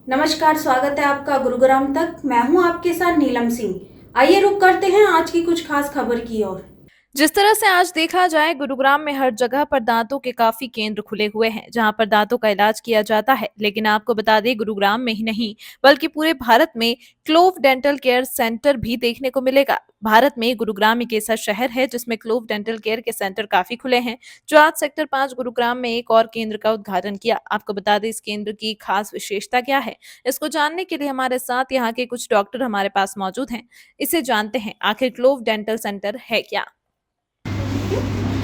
नमस्कार, स्वागत है आपका गुरुग्राम तक। मैं हूं आपके साथ नीलम सिंह। आइए रुक करते हैं आज की कुछ खास खबर की ओर। जिस तरह से आज देखा जाए गुरुग्राम में हर जगह पर दांतों के काफी केंद्र खुले हुए हैं जहां पर दांतों का इलाज किया जाता है। लेकिन आपको बता दें गुरुग्राम में ही नहीं बल्कि पूरे भारत में क्लोव डेंटल केयर सेंटर भी देखने को मिलेगा। भारत में गुरुग्राम एक ऐसा शहर है जिसमें क्लोव डेंटल केयर के सेंटर काफी खुले हैं। जो आज सेक्टर 5 गुरुग्राम में एक और केंद्र का उद्घाटन किया। आपको बता दें इस केंद्र की खास विशेषता क्या है, इसको जानने के लिए हमारे साथ यहाँ के कुछ डॉक्टर हमारे पास मौजूद हैं। इसे जानते हैं आखिर क्लोव डेंटल सेंटर है क्या।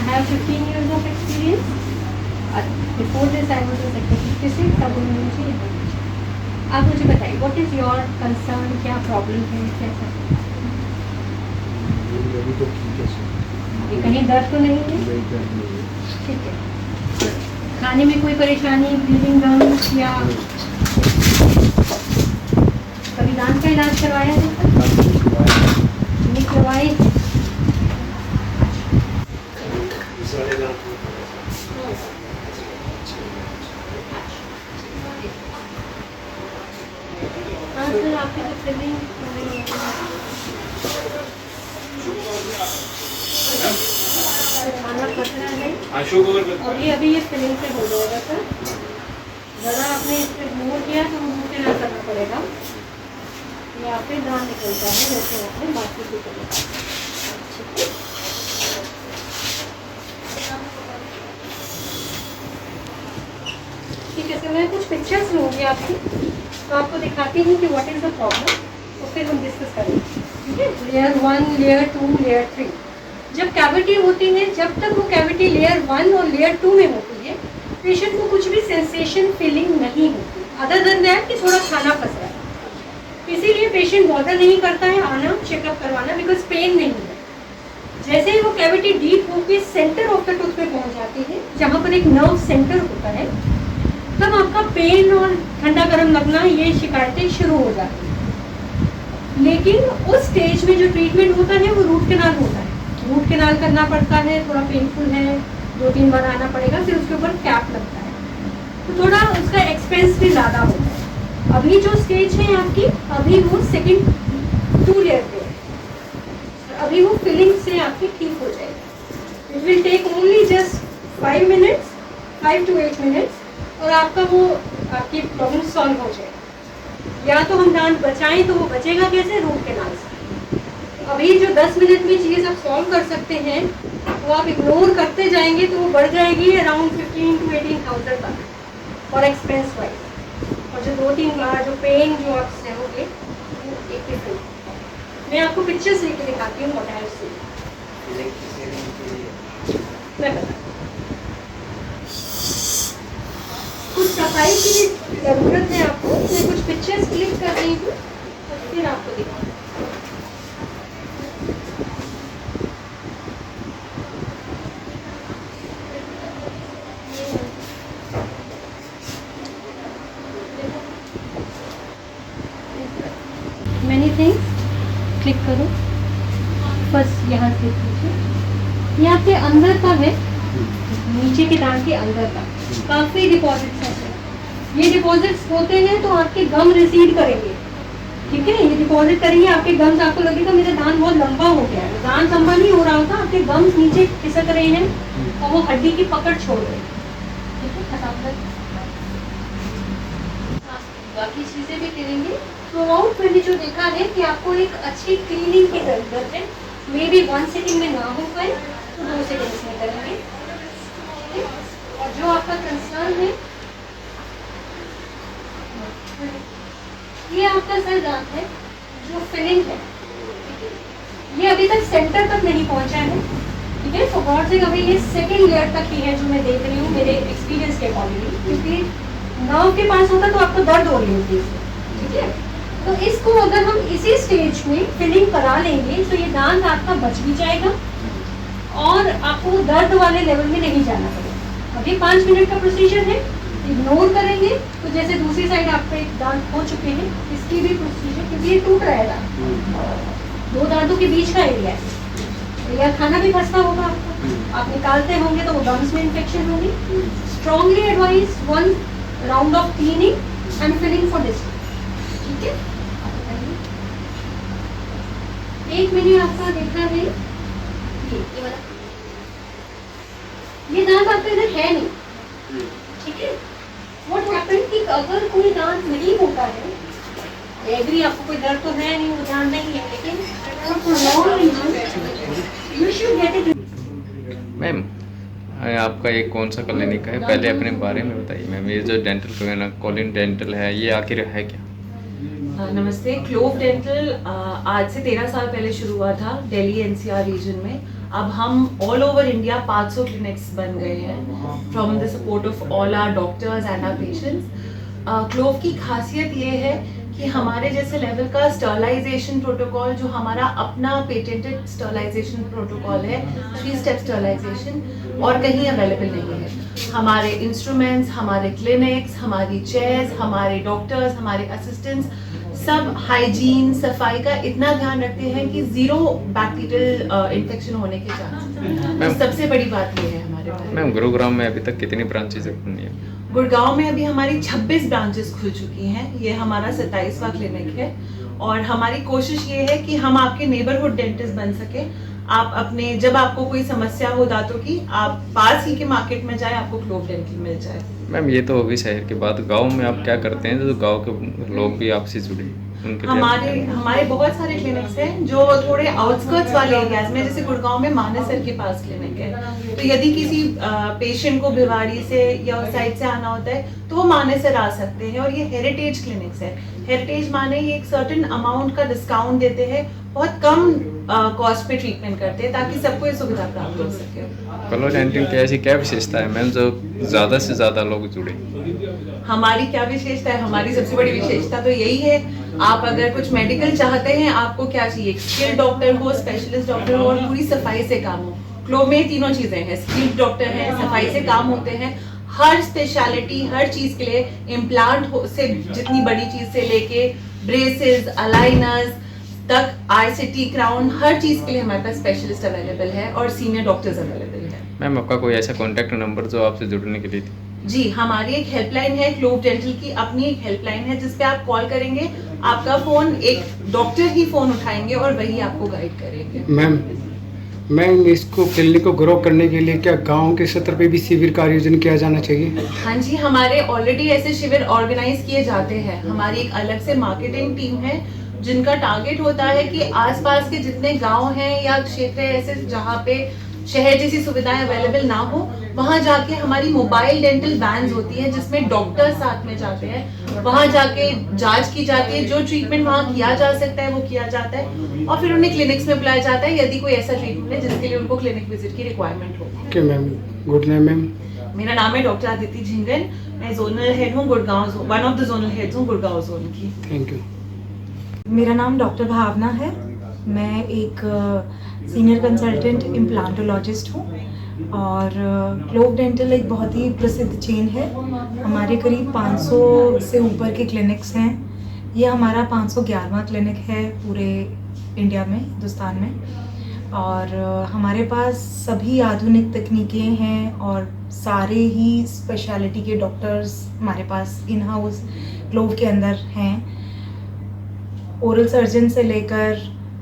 I have 15 years of experience. Before this, I was a secretary assistant. तब उन्होंने मुझे यहाँ भेजा। आप मुझे बताइए, what is your concern? क्या प्रॉब्लम है, कैसा? अभी तो ठीक है सर। ये कहीं दर्द तो नहीं है? नहीं दर्द नहीं है। ठीक है। खाने में कोई परेशानी, ब्लीडिंग गम्स या कभी दांत का इलाज करवाया है? नहीं करवाए। हाँ सर, आपकी जो फिलिंग खाना पड़ रहा है अभी ये फिलिंग से हो जाएगा सर। ज़रा आपने इस पर मुँह किया तो मुँह से ना करना पड़ेगा। ये आप पे दांत निकलता है जैसे आपने बाकी से करेगा। ठीक है सर, मैं कुछ पिक्चर्स लूँगी आपकी तो आपको दिखाती हूँ कि व्हाट इज़ द प्रॉब्लम, तो फिर हम डिस्कस करेंगे। ठीक है, लेयर 1, लेयर 2, लेयर 3। जब कैविटी होती है, जब तक वो कैविटी लेयर 1 और लेयर 2 में होती है, पेशेंट को कुछ भी सेंसेशन फीलिंग नहीं होती अदर देन दैट कि थोड़ा खाना फंस रहा है। इसीलिए पेशेंट बॉदर नहीं करता है आना चेकअप करवाना, बिकॉज पेन नहीं है। जैसे ही वो कैविटी डीप होकर सेंटर ऑफ द टूथ पे पहुंच जाती है, जहाँ पर एक नर्व सेंटर होता है, तब आपका पेन और ठंडा गर्म लगना ये शिकायतें शुरू हो जाती हैं। लेकिन उस स्टेज में जो ट्रीटमेंट होता है वो रूट कैनाल होता है। रूट कैनाल करना पड़ता है, थोड़ा पेनफुल है, 2-3 बार आना पड़ेगा, फिर उसके ऊपर कैप लगता है, तो थोड़ा उसका एक्सपेंस भी ज़्यादा होता है। अभी जो स्टेज है आपकी, अभी वो सेकेंड 2 लेयर पे है, अभी वो फिलिंग से आपकी ठीक हो जाएगी। It will take only just 5 minutes, 5 to 8 minutes, और आपका वो आपकी प्रॉब्लम सॉल्व हो जाएगी। या तो हम दांत बचाएं तो वो बचेगा कैसे? रूट कैनाल से। अभी जो 10 मिनट में चीज़ आप सॉल्व कर सकते हैं वो आप इग्नोर करते जाएंगे तो वो बढ़ जाएगी अराउंड 15 to 18,000 तक और एक्सपेंस वाइज। और जो 2-3 बार जो पेन जो आप सहोगे वो एक डिफरेंट। मैं आपको पिक्चर्स लेके दिखाती हूँ व्हाट आई हैव सीन। मैं बताती हूँ, कुछ सफाई की भी ज़रूरत है आपको। मैं कुछ पिक्चर्स क्लिक कर रही हूँ और फिर आपको दिखाऊँ। मैनी थिंग्स क्लिक करो, फर्स्ट यहाँ क्लिक कीजिए। ये आपके अंदर का है, नीचे के दांत के अंदर का काफ़ी डिपॉजिट्स हैं। ये डिपॉजिट्स होते हैं तो आपके गम रिसीड करेंगे। ठीक है, ये डिपॉजिट करेंगे आपके गम्स, आपको लगेगा मेरा दांत बहुत लंबा हो गया है। दांत लंबा नहीं हो रहा होता, आपके गम्स नीचे खिसक रहे हैं और वो हड्डी की पकड़ छोड़ रहे हैं। ठीक है, फटाफट बाकी चीज़ें भी करेंगे। तो आउट मैंने जो देखा है कि आपको एक अच्छी क्लीनिंग की ज़रूरत है। मे बी 1 सेकेंड में ना हो पाए तो 2 सेकेंड्स में करेंगे। और जो आपका कंसर्न है, ये आपका सर दांत है जो फिलिंग है, ये अभी तक सेंटर तक नहीं पहुंचा है। ठीक है, तो गॉड से अभी ये सेकेंड लेयर तक ही है जो मैं देख रही हूँ मेरे एक्सपीरियंस के अकॉर्डिंगली, क्योंकि नर्व के पास होता तो आपको दर्द हो रही होती है। ठीक है, तो इसको अगर हम इसी स्टेज में फिलिंग करा लेंगे तो ये दांत आपका बच भी जाएगा और आपको दर्द वाले लेवल में नहीं जाना पड़ेगा। अभी 5 मिनट का प्रोसीजर है, इग्नोर करेंगे तो जैसे दूसरी साइड आपका एक दांत हो चुके हैं, इसकी भी प्रोसीजर, क्योंकि ये टूट रहा है दांत, 2 दांतों के बीच का एरिया है, या खाना भी फंसता होगा आपको, आप निकालते होंगे तो वो गम्स में इन्फेक्शन होगी। Strongly advise 1 round of cleaning I am filling for this, ठीक है। एक मैंने आपका देखा है ये वाला, ये दांत आपका इधर है नहीं, ठीक है। व्हाट हैपन कि अगर कोई दांत नहीं होता है, एग्री आपको कोई दर्द तो है नहीं, वो ध्यान नहीं है, लेकिन you should get it. Ma'am आपका एक कौन सा क्लिनिक है, पहले अपने बारे में बताइए मैम। ये जो डेंटल क्लिनिक कॉलिन डेंटल है, ये आखिर है क्या? नमस्ते। क्लोव डेंटल आज से 13 साल पहले शुरू हुआ था दिल्ली एनसीआर रीजन में। अब हम ऑल ओवर इंडिया 500 क्लिनिक्स बन गए हैं from the support of all our doctors and our patients. Clove की खासियत ये है कि हमारे जैसे लेवल का स्टरलाइजेशन प्रोटोकॉल, जो हमारा अपना पेटेंटेड स्टरलाइजेशन प्रोटोकॉल है, 3 स्टेप स्टरलाइजेशन, और कहीं अवेलेबल नहीं है। हमारे इंस्ट्रूमेंट्स, हमारे क्लिनिक्स, हमारी चेयर्स, हमारे डॉक्टर्स, हमारे असिस्टेंट्स सब हाइजीन, सफाई का इतना ध्यान रखते हैं कि 0 बैक्टीरियल इन्फेक्शन होने के चांसेस। सबसे बड़ी बात ये है हमारे पास। मैम गुरुग्राम में अभी तक कितनी ब्रांचेज खुली हैं? गुड़गांव में अभी हमारी 26 ब्रांचेस खुल चुकी हैं। ये हमारा 27वां क्लिनिक है और हमारी कोशिश ये है कि हम आपके नेबरहुड डेंटिस्ट बन सके। आप अपने, जब आपको कोई समस्या हो दांतों की, आप पास ही के मार्केट में जाए, आपको क्लोव डेंटल मिल जाए। मैम ये तो होगी शहर की बात, गांव में आप क्या करते हैं जो गांव के लोग भी आपसे जुड़े? हमारे बहुत सारे क्लिनिक्स हैं जो थोड़े आउटस्कर्ट्स वाले एरियाज में, जैसे गुड़गांव में मानेसर के पास क्लिनिक है। तो यदि किसी पेशेंट को भिवाड़ी से या उस साइड से आना होता है तो वो मानेसर आ सकते हैं। और ये हेरिटेज क्लिनिक्स है। हेरिटेज माने ये एक सर्टेन अमाउंट का डिस्काउंट देते हैं, बहुत कम कॉस्ट पे ट्रीटमेंट करते हैं ताकि सबको ये सुविधा प्राप्त हो सके। क्लोव डेंटिंग की ऐसी क्या विशेषता है मैम जो ज़्यादा से ज़्यादा लोग जुड़े? हमारी क्या विशेषता है? हमारी सबसे बड़ी विशेषता तो यही है, आप अगर कुछ मेडिकल चाहते हैं, आपको क्या चाहिए? स्किल्ड डॉक्टर हो, स्पेशलिस्ट डॉक्टर हो और पूरी सफाई से काम हो। क्लोव में तीनों चीजें हैं, स्किल्ड डॉक्टर है, सफाई से काम होते हैं, हर स्पेशलिटी, हर चीज के लिए, इम्प्लांट से जितनी बड़ी चीज से लेके ब्रेसेस, अलाइनर्स तक, आईसीटी, क्राउन, हर चीज के लिए हमारे पास स्पेशलिस्ट अवेलेबल है और सीनियर डॉक्टर्स अवेलेबल है। मैम आपका कोई ऐसा कॉन्टैक्ट नंबर जो आपसे जुड़ने के लिए थी? जी, हमारी एक हेल्पलाइन है, क्लोव डेंटल की अपनी एक हेल्पलाइन है, जिस पे आप कॉल करेंगे, आपका फोन एक डॉक्टर ही फोन उठाएंगे और वही आपको गाइड करेंगे। मैम इसको क्लिनिक को ग्रो करने के लिए क्या गांव के स्तर पे भी शिविर का आयोजन किया जाना चाहिए? हाँ जी, हमारे ऑलरेडी ऐसे शिविर ऑर्गेनाइज किए जाते हैं। हमारी एक अलग से मार्केटिंग टीम है जिनका टारगेट होता है कि आसपास के जितने गांव हैं या क्षेत्र है ऐसे जहाँ पे शहर जैसी सुविधाएं अवेलेबल ना हो, वहां जाके हमारी मोबाइल डेंटल वैन्स होती है जिसमें डॉक्टर साथ में जाते हैं। वहां जाके जांच की जाती है, जो ट्रीटमेंट वहां किया जा सकता है वो किया जाता है और फिर उन्हें क्लिनिक्स में बुलाया जाता है यदि कोई ऐसा ट्रीटमेंट है जिसके लिए उनको क्लिनिक विजिट की रिक्वायरमेंट हो। Okay ma'am, good name ma'am. मेरा नाम है डॉक्टर आदिति झिंगन, मैं जोनल हेड हूँ Gurgaon, one of the zonal heads हूँ गुड़गांव जोन की। Thank you. मेरा नाम डॉक्टर भावना है। मैं एक सीनियर कंसल्टेंट इम्प्लांटोलॉजिस्ट हूँ और क्लोव डेंटल एक बहुत ही प्रसिद्ध चेन है। हमारे करीब 500 से ऊपर के क्लिनिक्स हैं। ये हमारा 511वां क्लिनिक है पूरे इंडिया में, हिंदुस्तान में। और हमारे पास सभी आधुनिक तकनीकें हैं और सारे ही स्पेशलिटी के डॉक्टर्स हमारे पास इन हाउस क्लोव के अंदर हैं। ओरल सर्जन से लेकर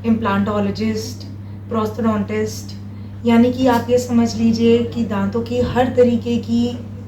इम्प्लांटोलॉजिस्ट, प्रोस्थोडोंटिस्ट, यानी कि आप ये समझ लीजिए कि दांतों की हर तरीके की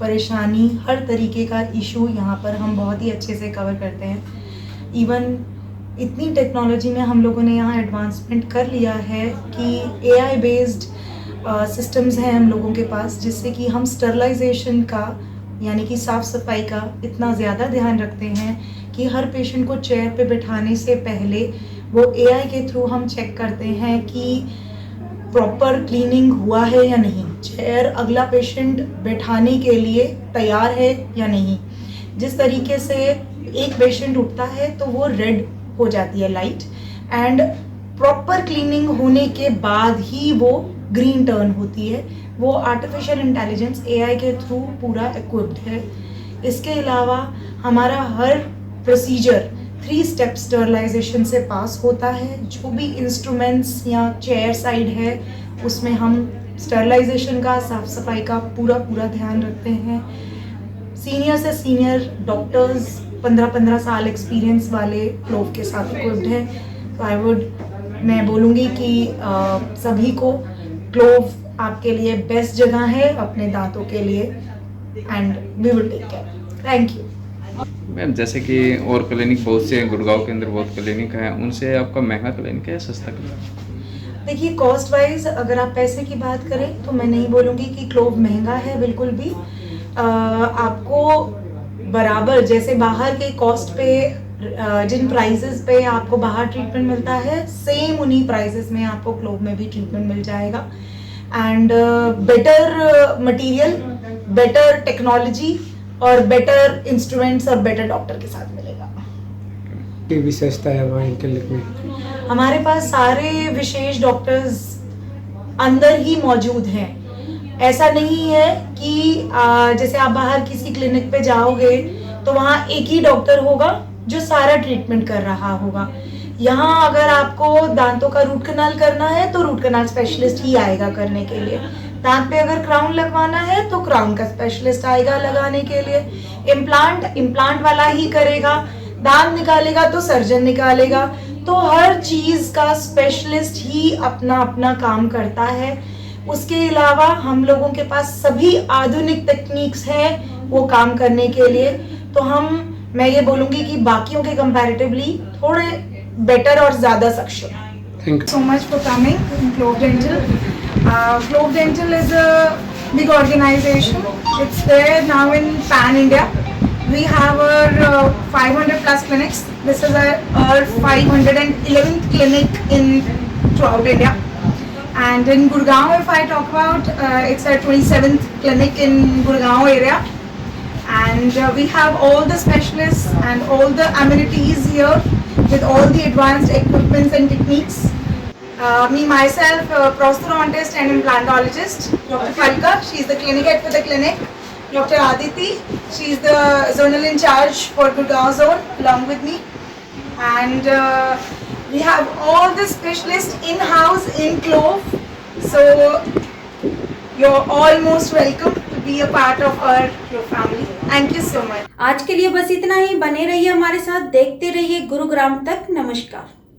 परेशानी, हर तरीके का इशू यहाँ पर हम बहुत ही अच्छे से कवर करते हैं। इवन इतनी टेक्नोलॉजी में हम लोगों ने यहाँ एडवांसमेंट कर लिया है कि AI बेस्ड सिस्टम्स हैं हम लोगों के पास, जिससे कि हम स्टरलाइजेशन का यानी कि साफ़ सफाई का इतना ज़्यादा ध्यान रखते हैं कि हर पेशेंट को चेयर पे बिठाने से पहले वो AI के थ्रू हम चेक करते हैं कि प्रॉपर क्लीनिंग हुआ है या नहीं, चेयर अगला पेशेंट बैठाने के लिए तैयार है या नहीं। जिस तरीके से एक पेशेंट उठता है तो वो रेड हो जाती है लाइट, एंड प्रॉपर क्लीनिंग होने के बाद ही वो ग्रीन टर्न होती है। वो आर्टिफिशियल इंटेलिजेंस AI के थ्रू पूरा इक्विप्ड है। इसके अलावा हमारा हर प्रोसीजर 3 स्टेप स्टरलाइजेशन से पास होता है। जो भी इंस्ट्रूमेंट्स या चेयर साइड है उसमें हम स्टरलाइजेशन का, साफ सफाई का पूरा ध्यान रखते हैं। सीनियर से सीनियर डॉक्टर्स 15-15 साल एक्सपीरियंस वाले क्लोव के साथ इक्विप्ड है। तो मैं बोलूँगी कि सभी को क्लोव आपके लिए बेस्ट जगह है अपने दांतों के लिए, and we will take care. Thank you. Ma'am जैसे कि और क्लिनिक बहुत से हैं, गुड़गांव के अंदर बहुत क्लिनिक है, उनसे आपका महंगा क्लिनिक है या सस्ता क्लिनिक? देखिए, कॉस्ट वाइज अगर आप पैसे की बात करें तो मैं नहीं बोलूँगी कि क्लोव महंगा है, बिल्कुल भी। आपको बराबर जैसे बाहर के कॉस्ट पे जिन प्राइसेस पे आपको बाहर ट्रीटमेंट मिलता है, सेम उन्हीं प्राइसेस में आपको क्लोव में भी ट्रीटमेंट मिल जाएगा। And better material, better technology और बेटर इंस्ट्रूमेंट्स और बेटर डॉक्टर के साथ मिलेगा। की विशेषता है वहाँ क्लिनिक में? हमारे पास सारे विशेष डॉक्टर्स अंदर ही मौजूद हैं। ऐसा नहीं है कि जैसे आप बाहर किसी क्लिनिक पे जाओगे तो वहाँ एक ही डॉक्टर होगा जो सारा ट्रीटमेंट कर रहा होगा। यहाँ अगर आपको दांतों का रूट कनाल करना है तो रूट कनाल स्पेशलिस्ट ही आएगा करने के लिए। दांत पे अगर क्राउन लगवाना है तो क्राउन का स्पेशलिस्ट आएगा लगाने के लिए। इम्प्लांट वाला ही करेगा। दांत निकालेगा तो सर्जन निकालेगा। तो हर चीज का स्पेशलिस्ट ही अपना अपना काम करता है। उसके अलावा हम लोगों के पास सभी आधुनिक टेक्निक्स हैं वो काम करने के लिए। तो मैं ये बोलूँगी कि बाकियों के कंपैरेटिवली थोड़े बेटर और ज़्यादा सक्षम है। Thank you so much for coming in Clove Dental. Clove Dental is a big organization. It's there now in Pan India. We have our 500 plus clinics. This is our 511th clinic in throughout India. And in Gurgaon, if I talk about, it's our 27th clinic in Gurgaon area. And we have all the specialists and all the amenities here with all the advanced equipments and techniques. Me myself, prosthodontist and implantologist. Dr. Falka, she is the clinic head for the clinic. Dr. Aditi, she is the zonal in charge for Gurgaon zone along with me. And we have all the specialists in-house in Clove. So you're almost welcome to be a part of our Clove family. Thank you so much. आज के लिए बस इतना ही। बने रहिए हमारे साथ, देखते रहिए गुरुग्राम तक। नमस्कार।